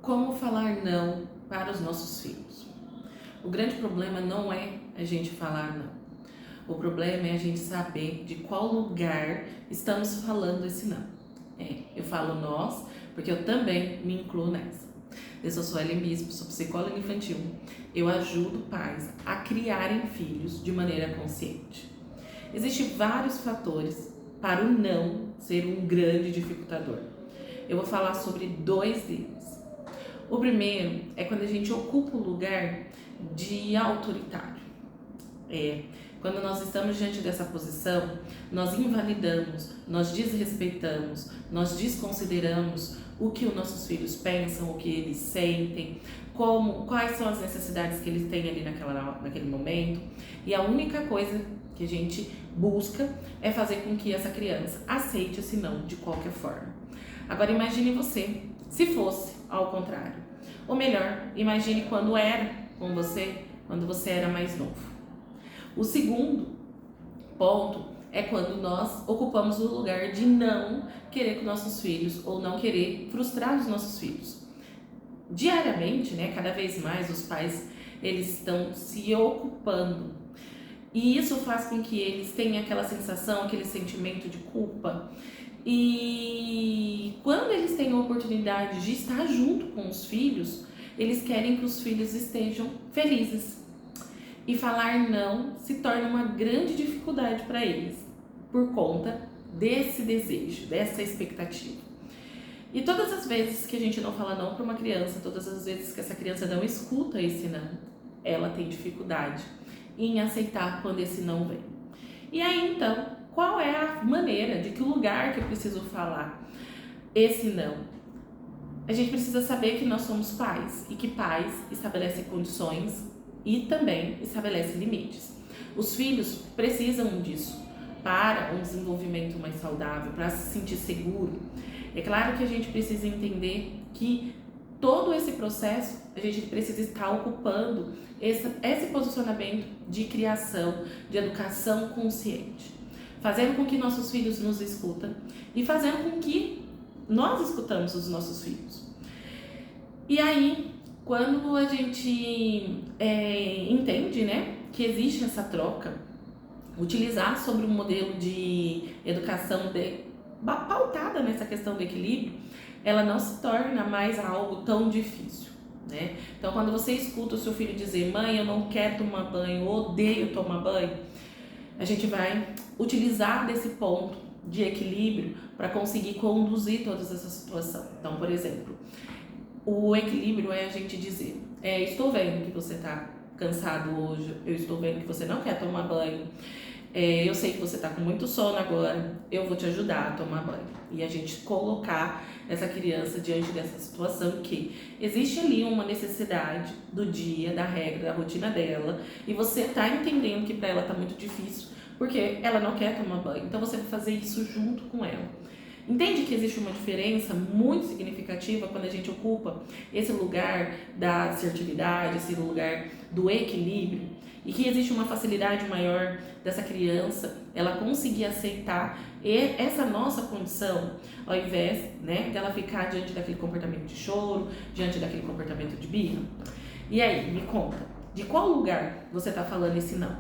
Como falar não para os nossos filhos? O grande problema não é a gente falar não. O problema é a gente saber de qual lugar estamos falando esse não. Eu falo nós, porque eu também me incluo nessa. Eu sou Suelen Bispo, sou psicóloga infantil. Eu ajudo pais a criarem filhos de maneira consciente. Existem vários fatores para o não ser um grande dificultador. Eu vou falar sobre 2 deles. O primeiro é quando a gente ocupa o lugar de autoritário. Quando nós estamos diante dessa posição, nós invalidamos, nós desrespeitamos, nós desconsideramos o que os nossos filhos pensam, o que eles sentem, quais são as necessidades que eles têm ali naquele momento. E a única coisa que a gente busca é fazer com que essa criança aceite esse não de qualquer forma. Agora imagine você, se fosse ao contrário. Ou melhor, imagine quando era com você, quando você era mais novo. O segundo ponto é quando nós ocupamos o lugar de não querer com nossos filhos ou não querer frustrar os nossos filhos. Diariamente, cada vez mais os pais eles estão se ocupando e isso faz com que eles tenham aquela sensação, aquele sentimento de culpa. E quando eles têm a oportunidade de estar junto com os filhos, eles querem que os filhos estejam felizes. E falar não se torna uma grande dificuldade para eles, por conta desse desejo, dessa expectativa. E todas as vezes que a gente não fala não para uma criança, todas as vezes que essa criança não escuta esse não, ela tem dificuldade em aceitar quando esse não vem. E aí então, qual é a maneira, de que lugar que eu preciso falar esse não? A gente precisa saber que nós somos pais e que pais estabelecem condições e também estabelecem limites. Os filhos precisam disso para um desenvolvimento mais saudável, para se sentir seguro. É claro que a gente precisa entender que todo esse processo a gente precisa estar ocupando esse posicionamento de criação, de educação consciente, fazendo com que nossos filhos nos escutem e fazendo com que nós escutamos os nossos filhos. E aí, quando a gente entende, que existe essa troca, utilizar sobre um modelo de educação pautada nessa questão do equilíbrio, ela não se torna mais algo tão difícil. Então, quando você escuta o seu filho dizer: mãe, eu não quero tomar banho, odeio tomar banho, a gente vai utilizar desse ponto de equilíbrio para conseguir conduzir toda essa situação. Então, por exemplo, o equilíbrio é a gente dizer: estou vendo que você está cansado hoje, eu estou vendo que você não quer tomar banho, eu sei que você está com muito sono agora, eu vou te ajudar a tomar banho. E a gente colocar essa criança diante dessa situação que existe ali uma necessidade do dia, da regra, da rotina dela, e você está entendendo que para ela está muito difícil, porque ela não quer tomar banho. Então você vai fazer isso junto com ela. Entende que existe uma diferença muito significativa quando a gente ocupa esse lugar da assertividade, esse lugar do equilíbrio, e que existe uma facilidade maior dessa criança ela conseguir aceitar essa nossa condição, ao invés dela ficar diante daquele comportamento de choro, diante daquele comportamento de birra. E aí, me conta, de qual lugar você está falando esse não?